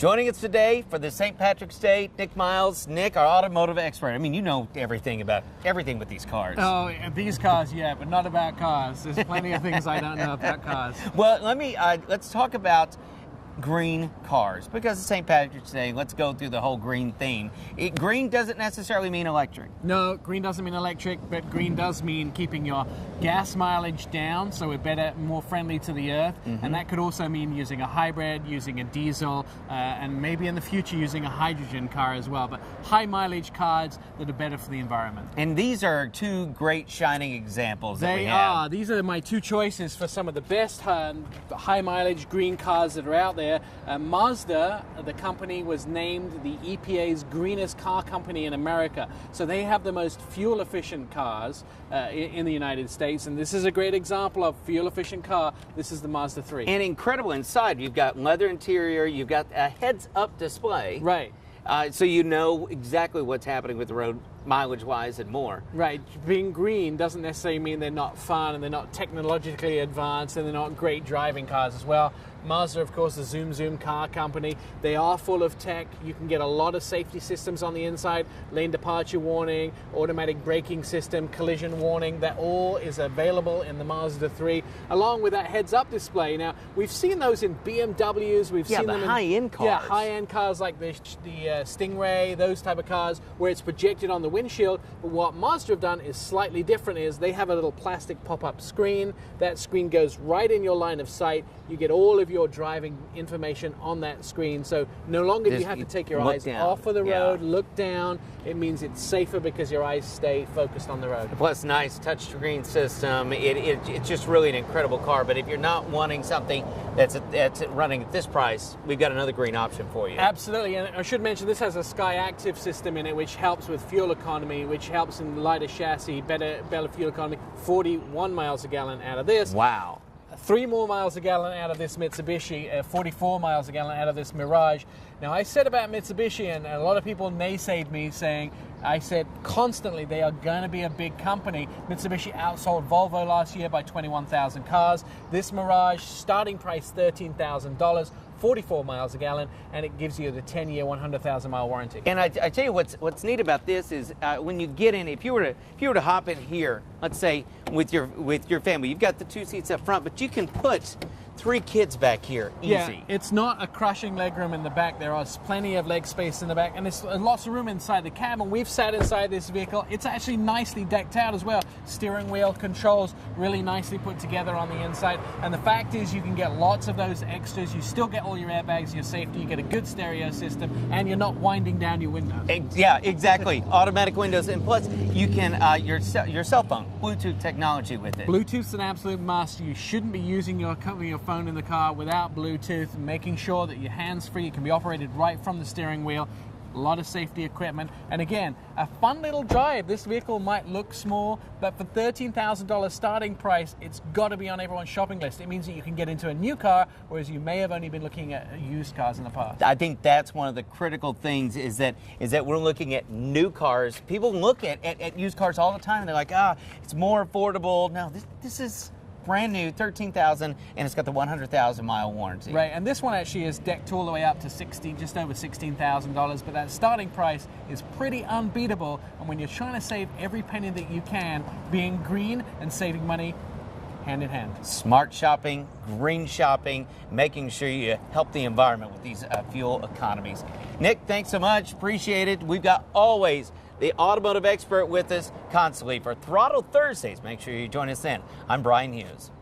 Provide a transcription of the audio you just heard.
Joining us today for the St. Patrick's Day, Nick Miles. Nick, our automotive expert. I mean, you know everything about everything with these cars. Oh, these cars, yeah, but not about cars. There's plenty of things I don't know about cars. Well, let's talk about green cars, because it's St. Patrick's Day. Let's go through the whole green theme. Green doesn't necessarily mean electric. No, green doesn't mean electric, but green does mean keeping your gas mileage down, so we're better, more friendly to the earth. And that could also mean using a hybrid, using a diesel, and maybe in the future using a hydrogen car as well. But high mileage cars that are better for the environment. And these are two great shining examples that we They have. are. These are my two choices for some of the best high mileage green cars that are out there. Mazda, the company, was named the EPA's greenest car company in America. So they have the most fuel efficient cars in the United States. And this is a great example of fuel efficient car. This is the Mazda 3. And incredible inside. You've got leather interior. You've got a heads-up display. Right. So you know exactly what's happening with the road, mileage-wise and more. Right. Being green doesn't necessarily mean they're not fun and they're not technologically advanced and they're not great driving cars as well. Mazda, of course, the Zoom car company. They are full of tech. You can get a lot of safety systems on the inside, lane departure warning, automatic braking system, collision warning. That all is available in the Mazda 3, along with that heads-up display. Now, we've seen those in BMWs. We've seen them in high-end cars. Yeah, high-end cars like the Stingray, those type of cars, where it's projected on the windshield. But what Mazda have done is slightly different. Is they have a little plastic pop-up screen. That screen goes right in your line of sight. You get all of your driving information on that screen, so no longer do you have to take your eyes off of the road, look down. It means it's safer because your eyes stay focused on the road. Plus, nice touchscreen system. It's just really an incredible car. But if you're not wanting something that's running at this price, we've got another green option for you. Absolutely, and I should mention this has a Sky Active system in it, which helps with fuel economy, which helps in lighter chassis, better fuel economy. 41 miles a gallon out of this. Wow. 3 more miles a gallon out of this Mitsubishi, 44 miles a gallon out of this Mirage. Now, I said about Mitsubishi, and a lot of people naysayed me, I said constantly they are going to be a big company. Mitsubishi outsold Volvo last year by 21,000 cars. This Mirage, starting price $13,000. 44 miles a gallon, and it gives you the 10-year, 100,000-mile warranty. And I tell you what's neat about this is when you get in, if you were to hop in here, let's say with your family, you've got the 2 seats up front, but you can put 3 kids back here, easy. Yeah, it's not a crushing legroom in the back. There is plenty of leg space in the back, and there's lots of room inside the cab. And we've sat inside this vehicle. It's actually nicely decked out as well. Steering wheel controls really nicely put together on the inside. And the fact is, you can get lots of those extras. You still get all your airbags, your safety. You get a good stereo system, and you're not winding down your window. Yeah, exactly. Automatic windows, and plus you can your cell phone, Bluetooth technology with it. Bluetooth's an absolute must. You shouldn't be using your phone in the car without Bluetooth, making sure that your hands-free. It can be operated right from the steering wheel. A lot of safety equipment, and again, a fun little drive. This vehicle might look small, but for $13,000 starting price, it's got to be on everyone's shopping list. It means that you can get into a new car, whereas you may have only been looking at used cars in the past. I think that's one of the critical things is that we're looking at new cars. People look at used cars all the time, and they're like, it's more affordable. No, this is brand new, $13,000, and it's got the 100,000-mile warranty. Right, and this one actually is decked all the way up to just over $16,000, but that starting price is pretty unbeatable. And when you're trying to save every penny that you can, being green and saving money, hand in hand. Smart shopping, green shopping, making sure you help the environment with these fuel economies. Nick, thanks so much. Appreciate it. We've got always the automotive expert with us constantly for Throttle Thursdays. Make sure you join us then. I'm Brian Hughes.